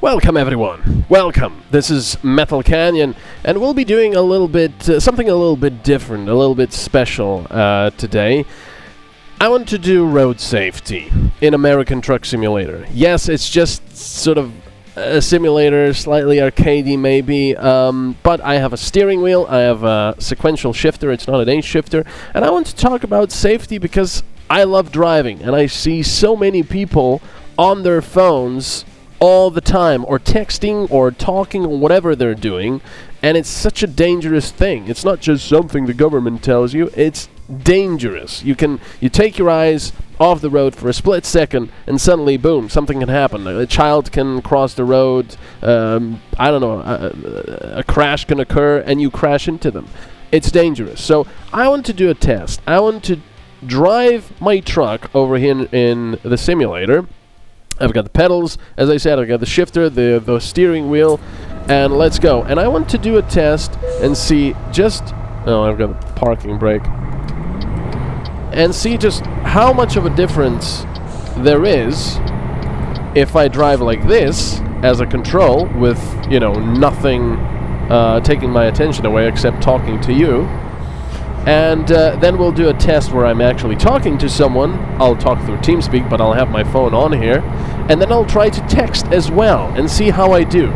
Welcome everyone, welcome. This is MetalCanyon, and we'll be doing a little bit, something a little bit different, a little bit special today. I want to do road safety in American Truck Simulator. Yes, it's just sort of a simulator, slightly arcadey maybe, but I have a steering wheel, I have a sequential shifter, it's not an H shifter, and I want to talk about safety because I love driving, and I see so many people on their phones all the time, or texting, or talking, or whatever they're doing, and it's such a dangerous thing. It's not just something the government tells you, it's dangerous. You take your eyes off the road for a split second, and suddenly, boom, something can happen. A child can cross the road, I don't know, a crash can occur, and you crash into them. It's dangerous. So I want to do a test. I want to drive my truck over here in the simulator. I've got the pedals, as I said, I've got the shifter, the steering wheel, and let's go. And I want to do a test and see just... Oh, I've got a parking brake. And see just how much of a difference there is if I drive like this as a control with, you know, nothing taking my attention away except talking to you. And then we'll do a test where I'm actually talking to someone. I'll talk through TeamSpeak, but I'll have my phone on here. And then I'll try to text as well and see how I do.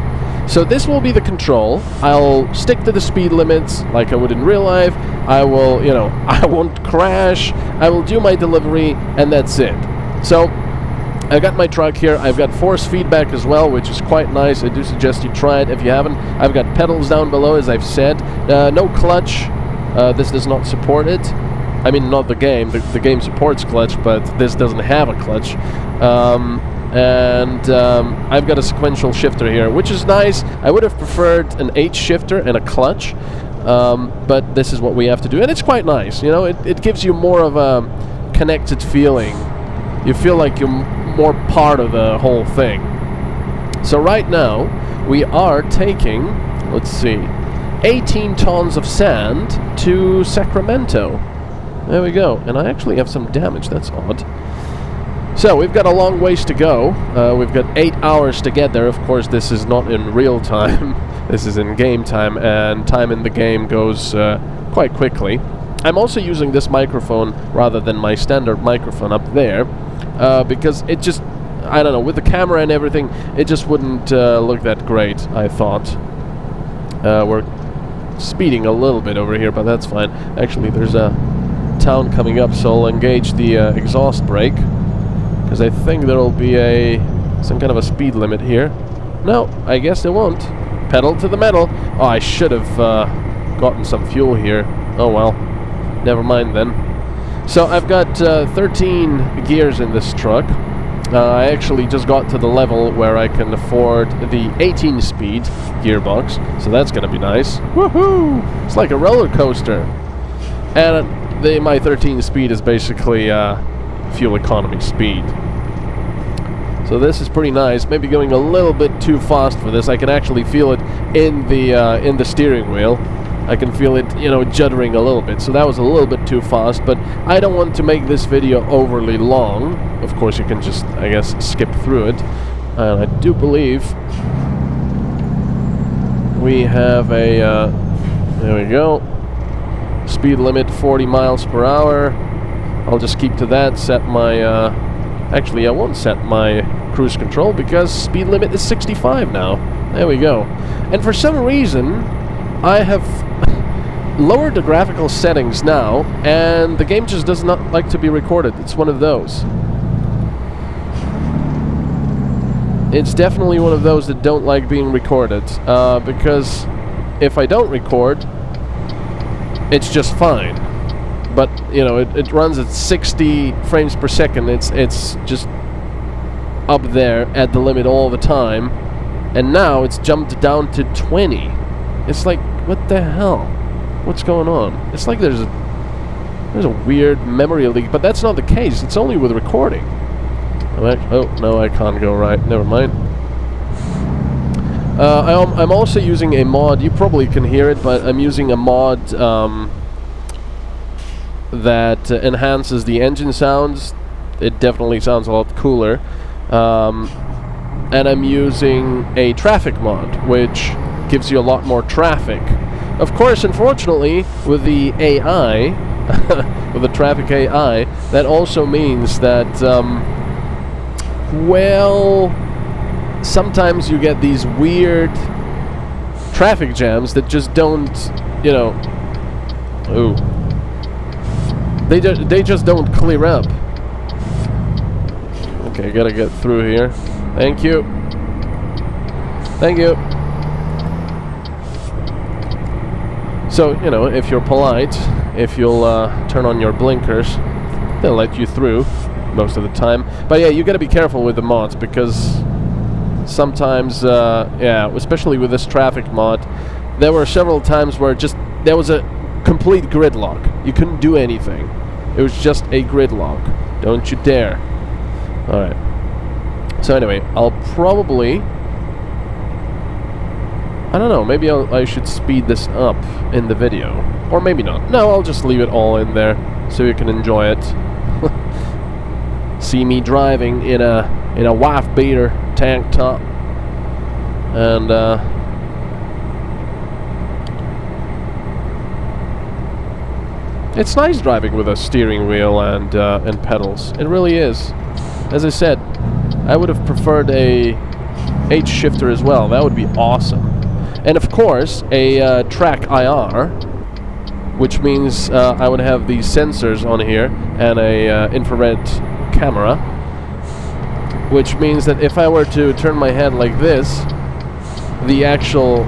So this will be the control. I'll stick to the speed limits like I would in real life. I will, you know, I won't crash. I will do my delivery, and that's it. So I've got my truck here. I've got force feedback as well, which is quite nice. I do suggest you try it if you haven't. I've got pedals down below, as I've said. No clutch. This does not support it. I mean, not the game. The game supports clutch, but this doesn't have a clutch. I've got a sequential shifter here, which is nice. I would have preferred an H shifter and a clutch, but this is what we have to do, and it's quite nice. You know, it gives you more of a connected feeling. You feel like you're more part of the whole thing. So right now, we are taking, let's see, 18 tons of sand to Sacramento. There we go. And I actually have some damage. That's odd. So we've got a long ways to go. We've got 8 hours to get there. Of course, this is not in real time. This is in game time, and time in the game goes quite quickly. I'm also using this microphone rather than my standard microphone up there because it just, I don't know, with the camera and everything, it just wouldn't look that great, I thought. We're speeding a little bit over here, but that's fine. Actually, there's a town coming up, so I'll engage the exhaust brake, because I think there'll be some kind of a speed limit here. No, I guess there won't. Pedal to the metal. Oh, I should have gotten some fuel here. Oh well, never mind then. So I've got 13 gears in this truck. I actually just got to the level where I can afford the 18-speed gearbox, so that's gonna be nice. Woohoo! It's like a roller coaster. And my 13-speed is basically fuel economy speed. So this is pretty nice. Maybe going a little bit too fast for this. I can actually feel it in the steering wheel. I can feel it, you know, juddering a little bit. So that was a little bit too fast, but I don't want to make this video overly long. Of course, you can just, I guess, skip through it. And I do believe we have a, there we go. Speed limit 40 miles per hour. I'll just keep to that, set my, actually I won't set my cruise control because speed limit is 65 now. There we go. And for some reason, I have lowered the graphical settings now, and the game just does not like to be recorded. It's one of those. It's definitely one of those that don't like being recorded, because if I don't record, it's just fine. But, you know, it runs at 60 frames per second. It's just up there at the limit all the time. And now it's jumped down to 20. It's like, what the hell? What's going on? It's like there's a weird memory leak, but that's not the case. It's only with recording. Oh, no, I can't go right. Never mind. I'm also using a mod. You probably can hear it, but I'm using a mod that enhances the engine sounds. It definitely sounds a lot cooler. and I'm using a traffic mod, which gives you a lot more traffic. Of course, unfortunately, with the AI, with the traffic AI, that also means that, well, sometimes you get these weird traffic jams that just don't, you know, ooh, they just don't clear up. Okay, gotta get through here. Thank you. Thank you. So, you know, if you're polite, if you'll turn on your blinkers, they'll let you through most of the time. But yeah, you gotta be careful with the mods, because sometimes, yeah, especially with this traffic mod, there were several times where just there was a complete gridlock. You couldn't do anything. It was just a gridlock. Don't you dare. Alright. So anyway, I'll probably... I don't know, maybe I should speed this up in the video. Or maybe not. No, I'll just leave it all in there so you can enjoy it. See me driving in a wife beater tank top. And it's nice driving with a steering wheel and pedals. It really is. As I said, I would have preferred a H shifter as well. That would be awesome. And of course, a track IR, which means I would have these sensors on here and a infrared camera, which means that if I were to turn my head like this, the actual,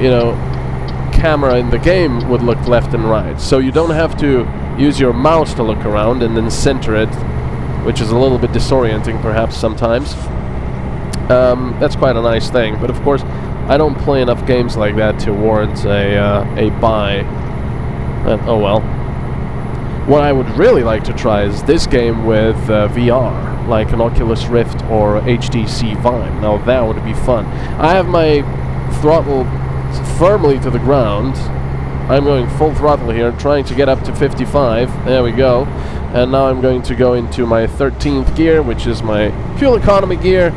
you know, camera in the game would look left and right. So you don't have to use your mouse to look around and then center it, which is a little bit disorienting perhaps sometimes. That's quite a nice thing, but of course I don't play enough games like that to warrant a buy. Oh well. What I would really like to try is this game with VR, like an Oculus Rift or HTC Vive. Now that would be fun. I have my throttle firmly to the ground. I'm going full throttle here, trying to get up to 55. There we go. And now I'm going to go into my 13th gear, which is my fuel economy gear.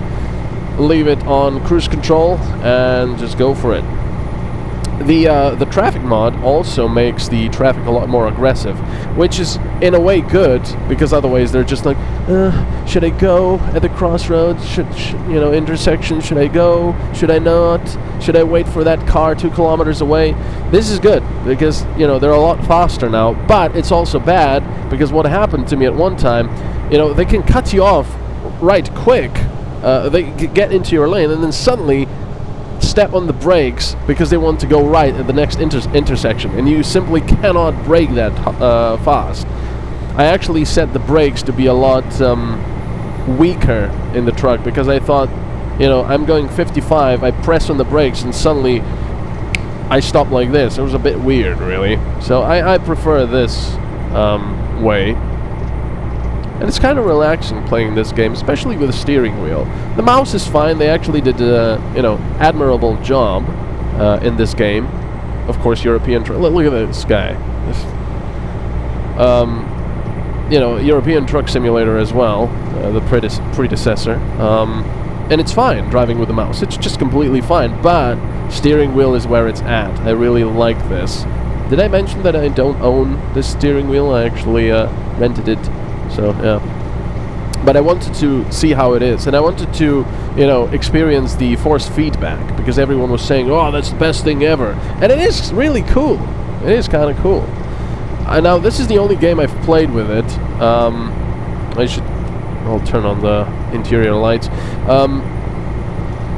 Leave it on cruise control and just go for it. The traffic mod also makes the traffic a lot more aggressive, which is in a way good, because otherwise they're just like, should I go at the crossroads? Should you know, intersection? Should I go? Should I not? Should I wait for that car 2 kilometers away? This is good because, you know, they're a lot faster now, but it's also bad because what happened to me at one time, you know, they can cut you off right quick. They get into your lane and then suddenly step on the brakes because they want to go right at the next intersection, and you simply cannot brake that fast. I actually set the brakes to be a lot weaker in the truck because I thought, you know, I'm going 55, I press on the brakes and suddenly I stop like this. It was a bit weird, really. So I prefer this way. And it's kind of relaxing playing this game, especially with a steering wheel. The mouse is fine. They actually did a, you know, admirable job in this game. Of course, European. Look at this guy. You know, European Truck Simulator as well, the predecessor. And it's fine driving with the mouse. It's just completely fine. But steering wheel is where it's at. I really like this. Did I mention that I don't own this steering wheel? I actually rented it. So, yeah. But I wanted to see how it is. And I wanted to, you know, experience the force feedback. Because everyone was saying, oh, that's the best thing ever. And it is really cool. It is kind of cool. Now, this is the only game I've played with it. I'll turn on the interior lights.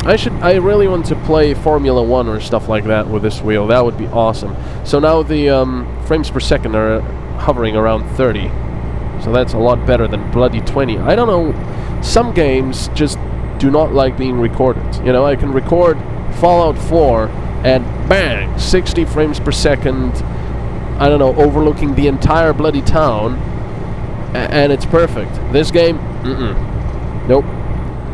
I really want to play Formula 1 or stuff like that with this wheel. That would be awesome. So now the frames per second are hovering around 30. So that's a lot better than bloody 20. I don't know, some games just do not like being recorded. You know, I can record Fallout 4 and bang, 60 frames per second, I don't know, overlooking the entire bloody town, and it's perfect. This game, nope.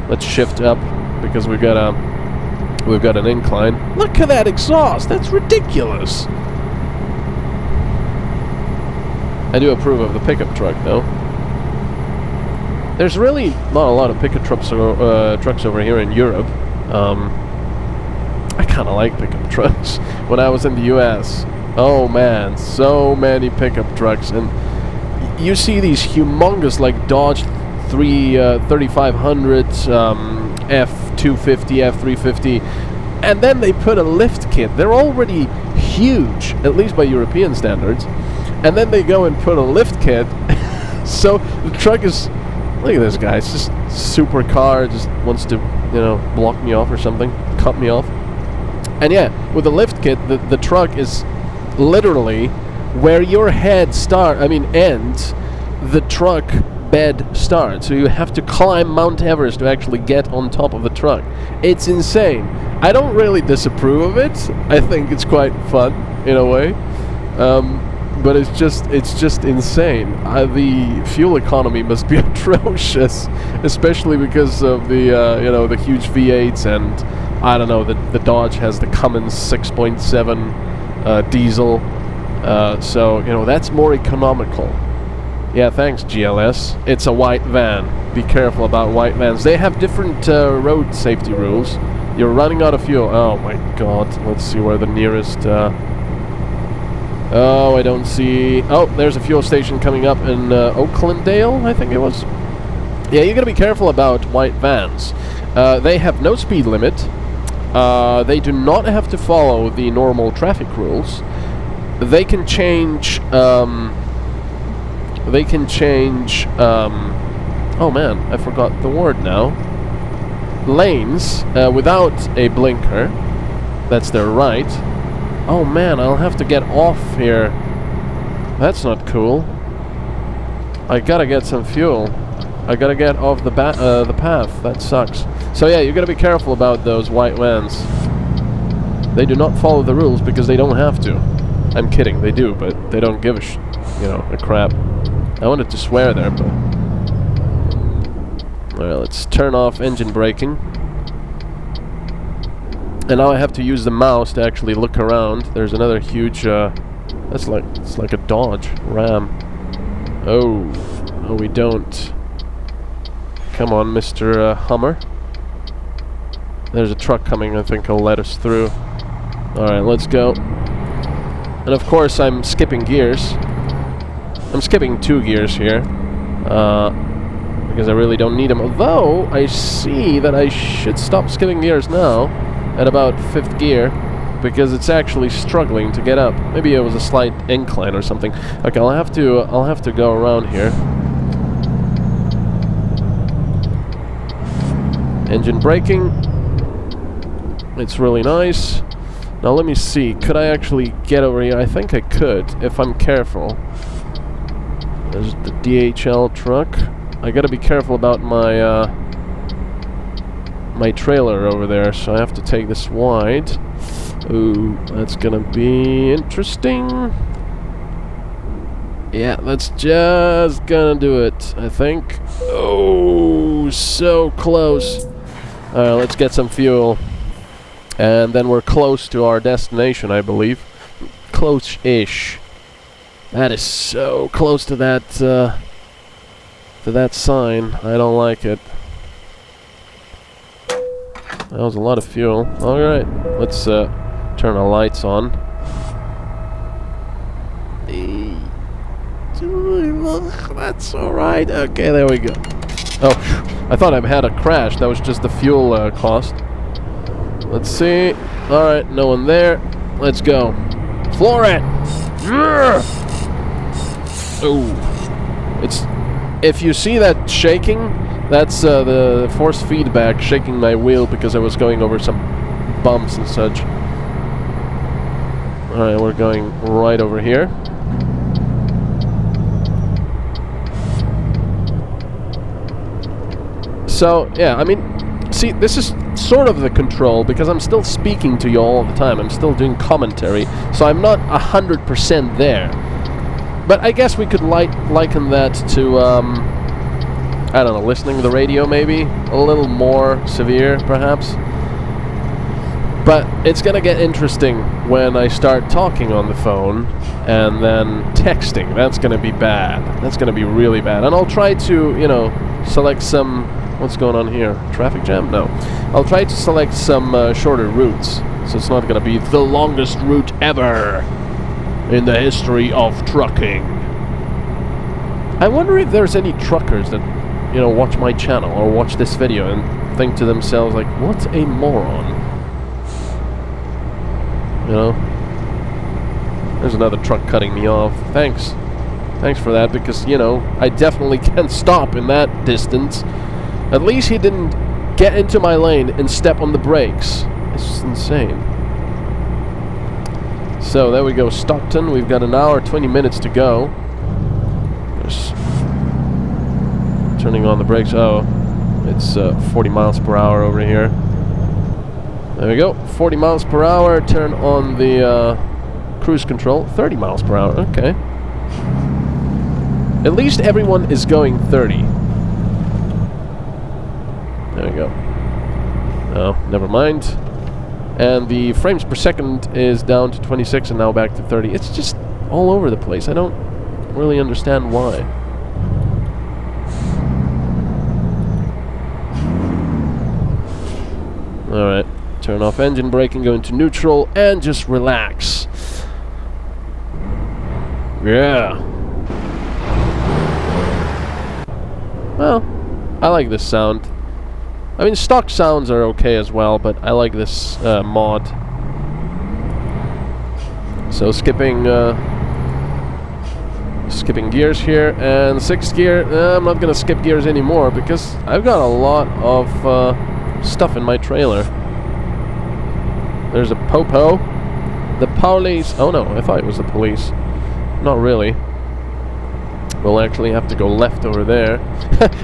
Let's shift up because we've got an incline. Look at that exhaust, that's ridiculous. I do approve of the pickup truck, though. There's really not a lot of pickup trucks over here in Europe. I kind of like pickup trucks. When I was in the US, oh man, so many pickup trucks, and you see these humongous like Dodge 3500, F250, F350, and then they put a lift kit. They're already huge, at least by European standards, and then they go and put a lift kit. So the truck is, look at this guy, it's just super car, just wants to, you know, block me off or something, cut me off. And yeah, with the lift kit, the truck is literally where your head ends, the truck bed starts. So you have to climb Mount Everest to actually get on top of the truck. It's insane. I don't really disapprove of it. I think it's quite fun in a way. But it's just insane. The fuel economy must be atrocious, especially because of the the huge V8s, and I don't know, the Dodge has the Cummins 6.7 diesel, so that's more economical. Yeah, thanks GLS. It's a white van. Be careful about white vans. They have different road safety rules. You're running out of fuel. Oh my God! Let's see where the nearest. Oh, I don't see... Oh, there's a fuel station coming up in Oaklandale, I think it was. Yeah, you gotta be careful about white vans. They have no speed limit. They do not have to follow the normal traffic rules. They can change... oh man, I forgot the word now. Lanes without a blinker. That's their right. Oh man, I'll have to get off here. That's not cool. I gotta get some fuel. I gotta get off the path. That sucks. So yeah, you gotta be careful about those white vans. They do not follow the rules because they don't have to. I'm kidding, they do, but they don't give a crap. I wanted to swear there, but... Alright, let's turn off engine braking. And now I have to use the mouse to actually look around. There's another huge, it's like a Dodge Ram. Oh, we don't. Come on, Mr. Hummer. There's a truck coming, I think he'll let us through. Alright, let's go. And of course I'm skipping gears. I'm skipping 2 gears here. Because I really don't need them. Although, I see that I should stop skipping gears now. At about 5th gear, because it's actually struggling to get up. Maybe it was a slight incline or something. Okay, I'll have to go around here. Engine braking. It's really nice. Now let me see. Could I actually get over here? I think I could if I'm careful. There's the DHL truck. I gotta be careful about my my trailer over there, so I have to take this wide. Ooh, that's gonna be interesting. Yeah, that's just gonna do it, I think. Oh, so close. Alright, let's get some fuel. And then we're close to our destination, I believe. Close-ish. That is so close to that sign. I don't like it. That was a lot of fuel. Alright, let's turn our lights on. That's alright. Okay, there we go. Oh, I thought I had a crash. That was just the fuel cost. Let's see. Alright, no one there. Let's go. Floor it! Ooh. If you see that shaking, that's the force feedback shaking my wheel because I was going over some bumps and such. Alright, we're going right over here. So, yeah, I mean, see, this is sort of the control because I'm still speaking to you all the time. I'm still doing commentary, so I'm not 100% there. But I guess we could liken that to, I don't know, listening to the radio maybe? A little more severe, perhaps? But it's gonna get interesting when I start talking on the phone and then texting. That's gonna be bad. That's gonna be really bad. And I'll try to, you know, select some... What's going on here? Traffic jam? No. I'll try to select some shorter routes. So it's not gonna be the longest route ever in the history of trucking. I wonder if there's any truckers that, you know, watch my channel or watch this video and think to themselves like, what a moron. You know? There's another truck cutting me off. Thanks. Thanks for that, because, you know, I definitely can't stop in that distance. At least he didn't get into my lane and step on the brakes. It's just insane. So, there we go, Stockton. We've got an hour, 20 minutes to go. Just turning on the brakes. Oh, it's 40 miles per hour over here. There we go, 40 miles per hour, turn on the cruise control, 30 miles per hour, okay. At least everyone is going 30. There we go. Oh, never mind. And the frames per second is down to 26 and now back to 30. It's just all over the place. I don't really understand why. Alright. Turn off engine braking, go into neutral, and just relax. Yeah. Well, I like this sound. I mean, stock sounds are okay as well, but I like this mod. So skipping gears here, and 6th gear. I'm not gonna skip gears anymore because I've got a lot of stuff in my trailer. There's a popo. The police. Oh no, I thought it was the police. Not really. We'll actually have to go left over there.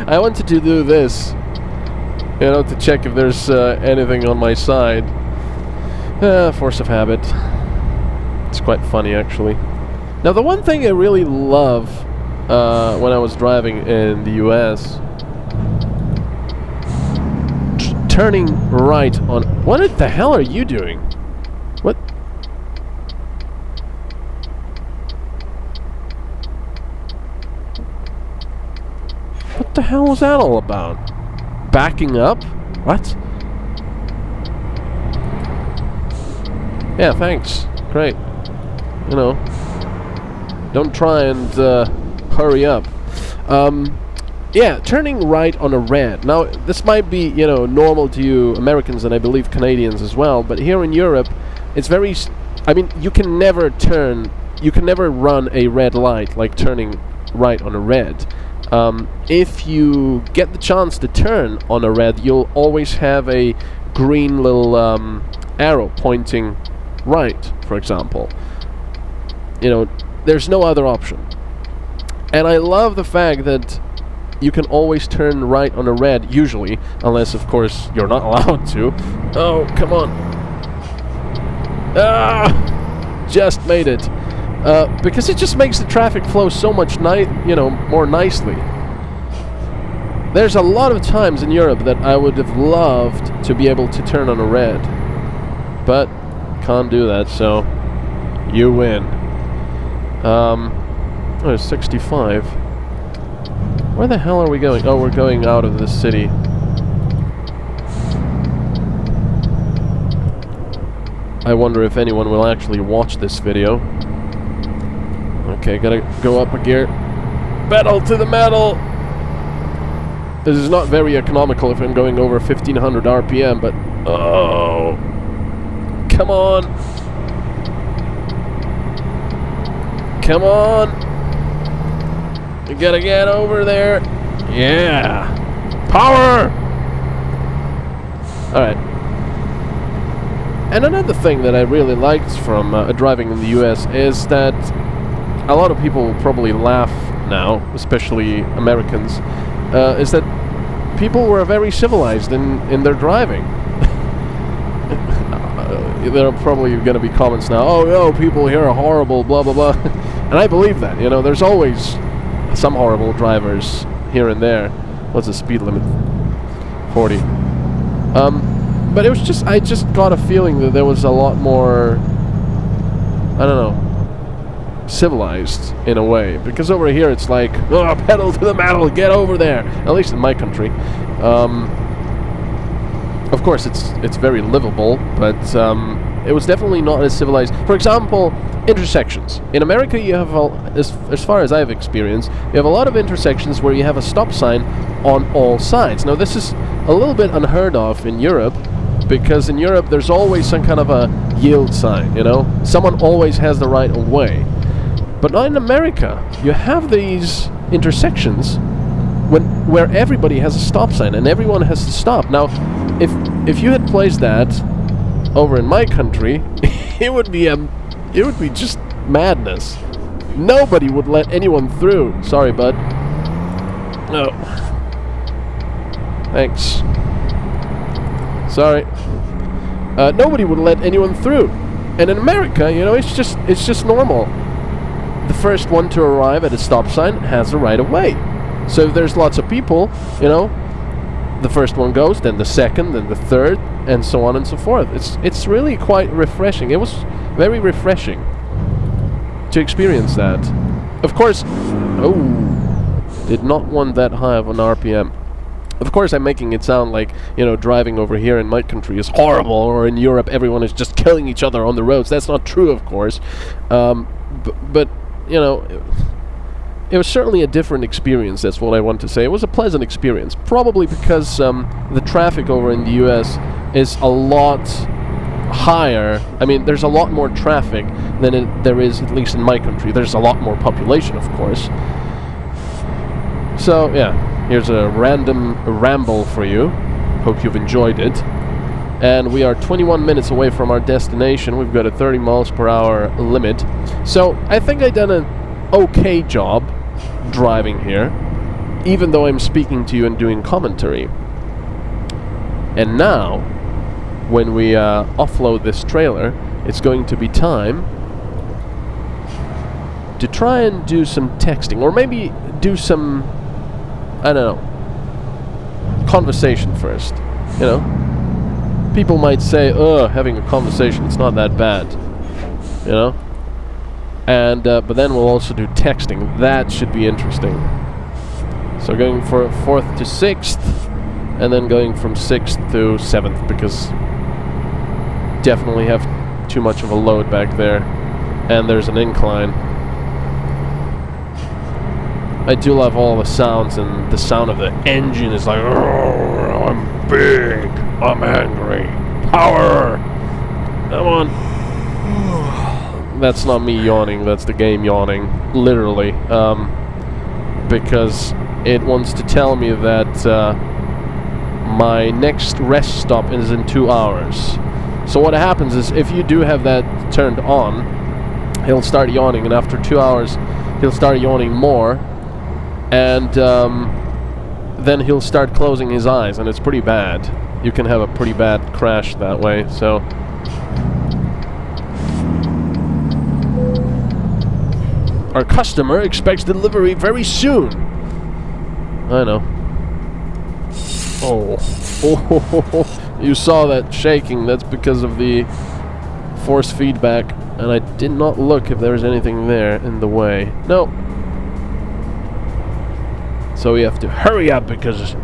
I wanted to do this, you know, to check if there's anything on my side. Force of habit. It's quite funny, actually. Now, the one thing I really love when I was driving in the US, turning right on... What the hell are you doing? What? What the hell was that all about? Backing up? What? Yeah, thanks. Great. You know, don't try and hurry up. Yeah, turning right on a red. Now, this might be, you know, normal to you Americans and I believe Canadians as well, but here in Europe, it's very... I mean, you can never turn... You can never run a red light like turning right on a red. If you get the chance to turn on a red, you'll always have a green little arrow pointing right, for example. You know, there's no other option. And I love the fact that you can always turn right on a red, usually, unless, of course, you're not allowed to. Oh, come on. Ah! Just made it. Because it just makes the traffic flow so much, more nicely. There's a lot of times in Europe that I would have loved to be able to turn on a red. But, can't do that, so you win. Oh, 65. Where the hell are we going? Oh, we're going out of this city. I wonder if anyone will actually watch this video. Okay, gotta go up a gear. Pedal to the metal! This is not very economical if I'm going over 1500 RPM, but... Oh! Come on! Come on! You gotta get over there. Yeah. Power! Alright. And another thing that I really liked from driving in the US is that a lot of people will probably laugh now, especially Americans, is that people were very civilized in their driving. There are probably going to be comments now, oh, no, people here are horrible, blah, blah, blah. And I believe that, you know, there's always some horrible drivers here and there. What's the speed limit? 40. But it was just, I just got a feeling that there was a lot more, I don't know, civilized in a way. Because over here it's like, oh, pedal to the metal, get over there. At least in my country. Of course, it's very livable, but it was definitely not as civilized. For example, intersections. In America, you have, as far as I've experienced, you have a lot of intersections where you have a stop sign on all sides. Now, this is a little bit unheard of in Europe, because in Europe there's always some kind of a yield sign, you know? Someone always has the right of way. But not in America. You have these intersections where everybody has a stop sign and everyone has to stop. Now, if you had placed that over in my country, it would be just madness. Nobody would let anyone through. Sorry, bud. No. Thanks. Sorry. Nobody would let anyone through. And in America, you know, it's just normal. The first one to arrive at a stop sign has the right of way. So if there's lots of people, you know, the first one goes, then the second, then the third, and so on and so forth. It's really quite refreshing. It was very refreshing to experience that. Of course, did not want that high of an RPM. Of course, I'm making it sound like, you know, driving over here in my country is horrible, or in Europe everyone is just killing each other on the roads. That's not true, of course. But you know, it was certainly a different experience, that's what I want to say. It was a pleasant experience, probably because the traffic over in the US is a lot higher. I mean, there's a lot more traffic than there is, at least in my country. There's a lot more population, of course. So, yeah, here's a random ramble for you. Hope you've enjoyed it. And we are 21 minutes away from our destination. We've got a 30 miles per hour limit. So, I think I've done an okay job driving here, even though I'm speaking to you and doing commentary. And now, when we offload this trailer, it's going to be time to try and do some texting, or maybe do some, I don't know, conversation first. You know, people might say, having a conversation, it's not that bad, you know. And but then we'll also do texting. That should be interesting. So going for 4th to 6th, and then going from 6th to 7th, because definitely have too much of a load back there, and there's an incline. I do love all the sounds, and the sound of the engine is like, oh, I'm big, I'm angry, power, come on. That's not me yawning, that's the game yawning, literally, because it wants to tell me that my next rest stop is in 2 hours. So what happens is, if you do have that turned on, he'll start yawning, and after 2 hours he'll start yawning more, and then he'll start closing his eyes, and it's pretty bad. You can have a pretty bad crash that way. So our customer expects delivery very soon. I know. Oh, you saw that shaking. That's because of the force feedback, and I did not look if there was anything there in the way. No. So we have to hurry up because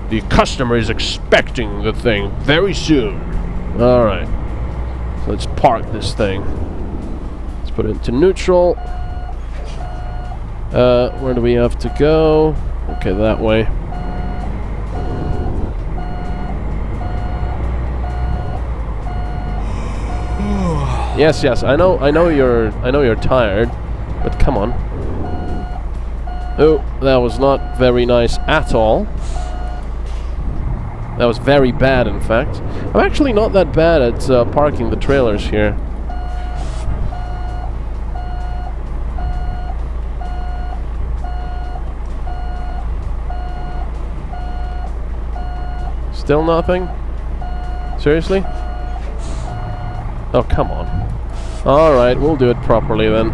the customer is expecting the thing very soon. Alright. So let's park this thing. Let's put it into neutral. Where do we have to go? Okay, that way. Yes, I know you're tired, but come on. Oh, that was not very nice at all. That was very bad, in fact. I'm actually not that bad at parking the trailers here. Still nothing? Seriously? Oh, come on. Alright, we'll do it properly then.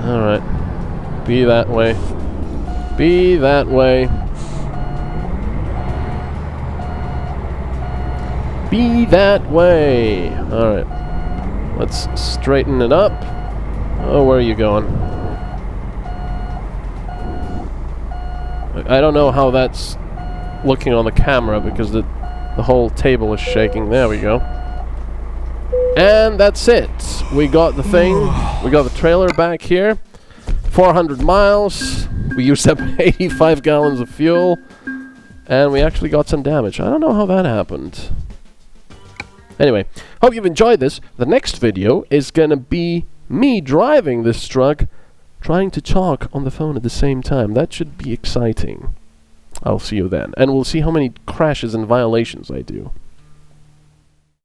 Alright. Be that way. Be that way. Be that way. Alright. Let's straighten it up. Oh, where are you going? I don't know how that's looking on the camera because the whole table is shaking. There we go. And that's it. We got the thing. We got the trailer back here. 400 miles. We used up 85 gallons of fuel. And we actually got some damage. I don't know how that happened. Anyway, hope you've enjoyed this. The next video is gonna be me driving this truck, trying to talk on the phone at the same time. That should be exciting. I'll see you then. And we'll see how many crashes and violations I do.